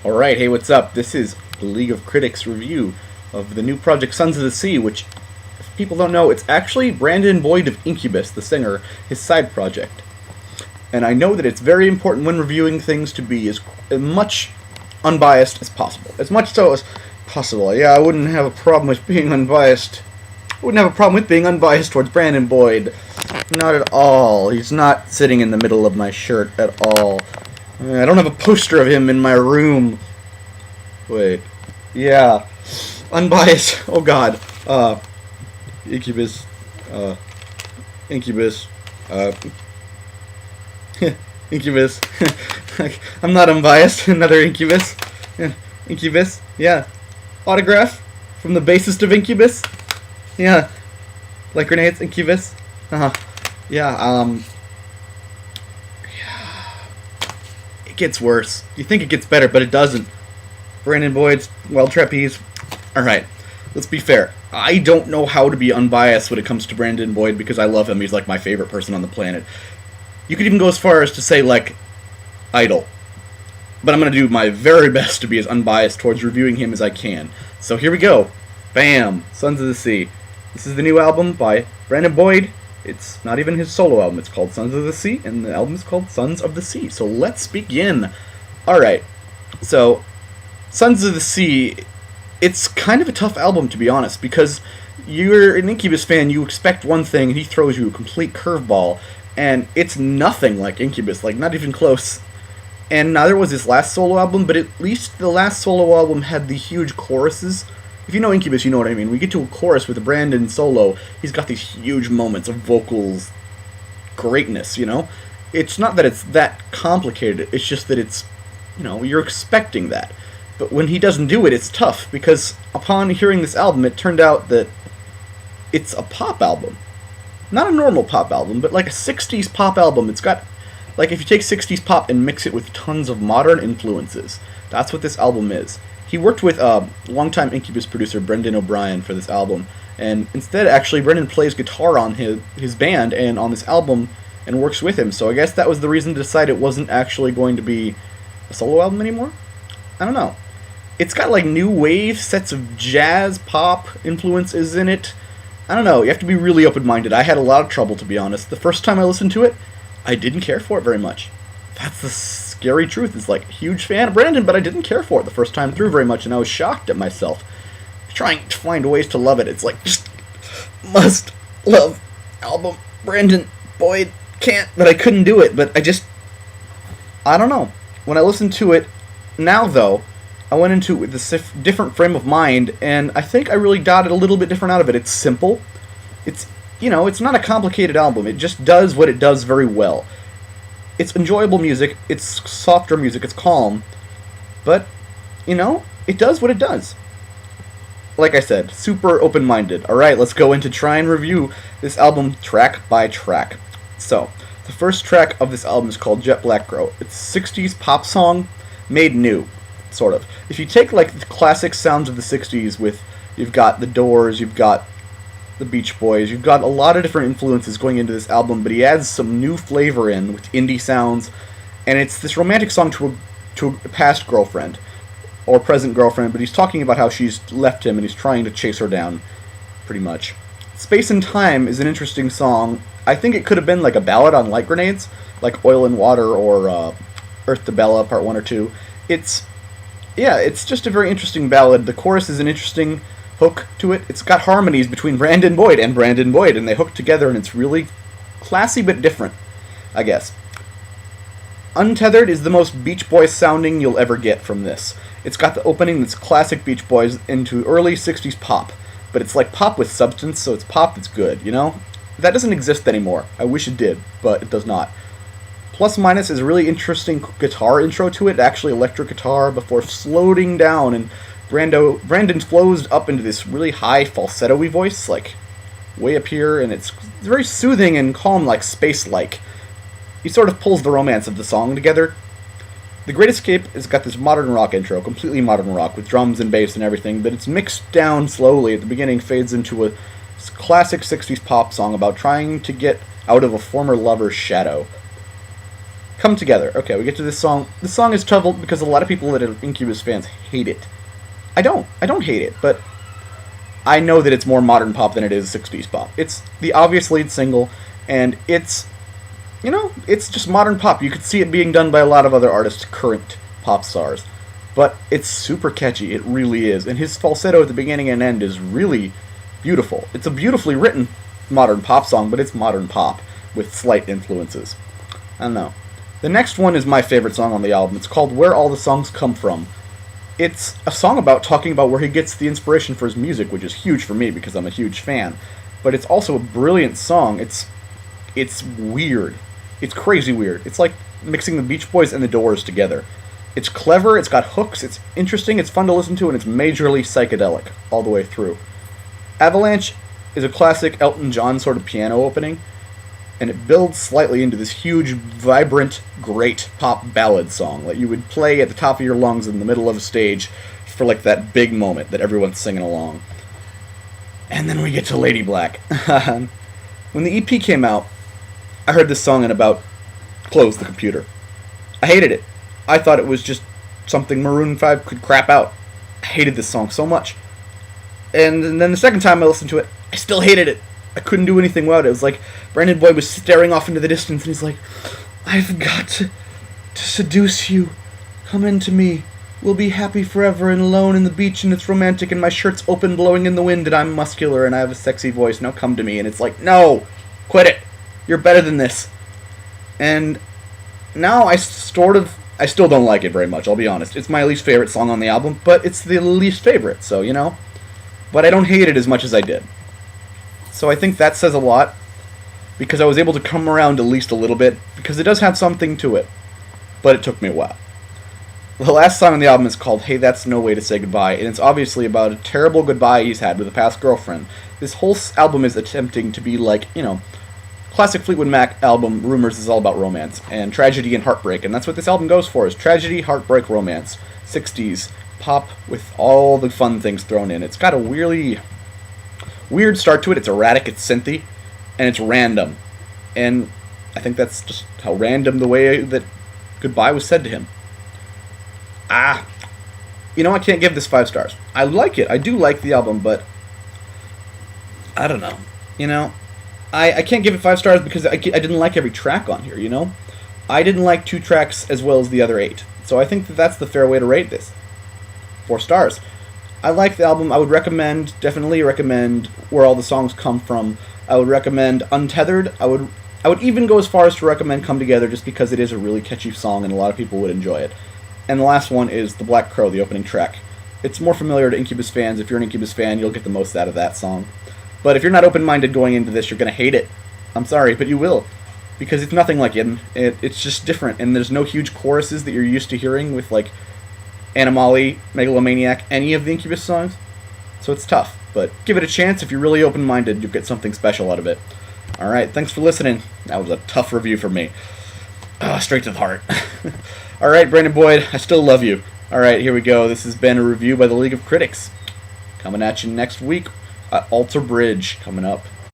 Alright, hey, what's up? This is the League of Critics review of the new project Sons of the Sea, which, if people don't know, it's actually Brandon Boyd of Incubus, the singer, his side project. And I know that it's very important when reviewing things to be as much unbiased as possible. As much so as possible. Yeah, I wouldn't have a problem with being unbiased. I wouldn't have a problem with being unbiased towards Brandon Boyd. Not at all. He's not sitting in the middle of my shirt at all. I don't have a poster of him in my room. Wait. Yeah. Unbiased. Oh god. Incubus. Incubus. Incubus. I'm not unbiased. Another Incubus. Incubus. Yeah. Autograph from the bassist of Incubus. Yeah. Like grenades. Incubus. Yeah. It gets worse. You think it gets better, but it doesn't. Brandon Boyd's Wild Trapeze. Alright, let's be fair. I don't know how to be unbiased when it comes to Brandon Boyd because I love him. He's like my favorite person on the planet. You could even go as far as to say, like, Idol. But I'm going to do my very best to be as unbiased towards reviewing him as I can. So here we go. Bam! Sons of the Sea. This is the new album by Brandon Boyd. It's not even his solo album. It's called Sons of the Sea, and the album is called Sons of the Sea. So let's begin. Alright. So, Sons of the Sea, it's kind of a tough album, to be honest, because you're an Incubus fan, you expect one thing, and he throws you a complete curveball, and it's nothing like Incubus, like, not even close. And neither was his last solo album, but at least the last solo album had the huge choruses. If you know Incubus, you know what I mean. We get to a chorus with Brandon solo, he's got these huge moments of vocals greatness, you know? It's not that it's that complicated, it's just that it's, you're expecting that. But when he doesn't do it, it's tough, because upon hearing this album, it turned out that it's a pop album. Not a normal pop album, but like a 60s pop album. It's got, like, if you take 60s pop and mix it with tons of modern influences, that's what this album is. He worked with longtime Incubus producer Brendan O'Brien for this album, and instead, actually, Brendan plays guitar on his band and on this album and works with him, so I guess that was the reason to decide it wasn't actually going to be a solo album anymore? I don't know. It's got, like, new wave sets of jazz pop influences in it. I don't know, you have to be really open-minded. I had a lot of trouble, to be honest. The first time I listened to it, I didn't care for it very much. That's the scary truth. It's like, huge fan of Brandon, but I didn't care for it the first time through very much, and I was shocked at myself. Trying to find ways to love it. It's like, just must love album. Brandon Boyd can't, but I couldn't do it. But I don't know. When I listened to it now, though, I went into it with this different frame of mind, and I think I really got it a little bit different out of it. It's simple. It's not a complicated album. It just does what it does very well. It's enjoyable music, it's softer music, it's calm, but, it does what it does. Like I said, super open-minded. Alright, let's go in to try and review this album track by track. So, the first track of this album is called Jet Black Girl. It's a 60s pop song made new, sort of. If you take, like, the classic sounds of the 60s you've got the Doors, you've got the Beach Boys, you've got a lot of different influences going into this album, but he adds some new flavor in with indie sounds, and it's this romantic song to a past girlfriend, or present girlfriend, but he's talking about how she's left him and he's trying to chase her down, pretty much. Space and Time is an interesting song. I think it could have been like a ballad on light grenades, like Oil and Water or Earth to Bella, Part 1 or 2. It's just a very interesting ballad. The chorus is an interesting hook to it. It's got harmonies between Brandon Boyd and Brandon Boyd, and they hook together, and it's really classy but different, I guess. Untethered is the most Beach Boys sounding you'll ever get from this. It's got the opening that's classic Beach Boys into early 60s pop, but it's like pop with substance, so it's pop that's good, That doesn't exist anymore. I wish it did, but it does not. Plus Minus is a really interesting guitar intro to it, actually electric guitar, before slowing down, and Brandon flows up into this really high falsetto-y voice, like, way up here, and it's very soothing and calm, like space-like. He sort of pulls the romance of the song together. The Great Escape has got this modern rock intro, completely modern rock, with drums and bass and everything, but it's mixed down slowly. At the beginning, fades into a classic 60s pop song about trying to get out of a former lover's shadow. Come Together. Okay, we get to this song. This song is troubled because a lot of people that are Incubus fans hate it. I don't. I don't hate it, but I know that it's more modern pop than it is 60s pop. It's the obvious lead single, and it's, it's just modern pop. You could see it being done by a lot of other artists, current pop stars. But it's super catchy, it really is. And his falsetto at the beginning and end is really beautiful. It's a beautifully written modern pop song, but it's modern pop with slight influences. I don't know. The next one is my favorite song on the album. It's called Where All the Songs Come From. It's a song about talking about where he gets the inspiration for his music, which is huge for me because I'm a huge fan. But it's also a brilliant song. It's weird. It's crazy weird. It's like mixing the Beach Boys and the Doors together. It's clever, it's got hooks, it's interesting, it's fun to listen to, and it's majorly psychedelic all the way through. Avalanche is a classic Elton John sort of piano opening, and it builds slightly into this huge, vibrant, great pop ballad song that you would play at the top of your lungs in the middle of a stage for like that big moment that everyone's singing along. And then we get to Lady Black. When the EP came out, I heard this song and about closed the computer. I hated it. I thought it was just something Maroon 5 could crap out. I hated this song so much. And then the second time I listened to it, I still hated it. I couldn't do anything without it. It was like Brandon Boyd was staring off into the distance and he's like, I've got to seduce you. Come into me. We'll be happy forever and alone in the beach and it's romantic and my shirt's open blowing in the wind and I'm muscular and I have a sexy voice. Now come to me. And it's like, no, quit it. You're better than this. And now I still don't like it very much, I'll be honest. It's my least favorite song on the album, but it's the least favorite, so, But I don't hate it as much as I did. So I think that says a lot, because I was able to come around at least a little bit, because it does have something to it, but it took me a while. The last song on the album is called Hey That's No Way to Say Goodbye, and it's obviously about a terrible goodbye he's had with a past girlfriend. This whole album is attempting to be like, classic Fleetwood Mac album, Rumors, is all about romance and tragedy and heartbreak, and that's what this album goes for, is tragedy, heartbreak, romance. 60s pop with all the fun things thrown in. It's got a really weird start to it. It's erratic, it's synthy, and it's random. And I think that's just how random the way that Goodbye was said to him. I can't give this 5 stars. I like it. I do like the album, but I don't know. I can't give it 5 stars because I didn't like every track on here, I didn't like 2 tracks as well as the other 8. So I think that's the fair way to rate this. 4 stars. I like the album. I would definitely recommend Where All the Songs Come From. I would recommend Untethered. I would even go as far as to recommend Come Together just because it is a really catchy song and a lot of people would enjoy it. And the last one is The Black Crow, the opening track. It's more familiar to Incubus fans. If you're an Incubus fan, you'll get the most out of that song. But if you're not open-minded going into this, you're going to hate it. I'm sorry, but you will. Because it's nothing like it. It's just different, and there's no huge choruses that you're used to hearing with, like, Animali, Megalomaniac, any of the Incubus songs. So it's tough, but give it a chance. If you're really open-minded, you'll get something special out of it. Alright, thanks for listening. That was a tough review for me. Straight to the heart. Alright, Brandon Boyd, I still love you. Alright, here we go. This has been a review by the League of Critics. Coming at you next week. Alter Bridge coming up.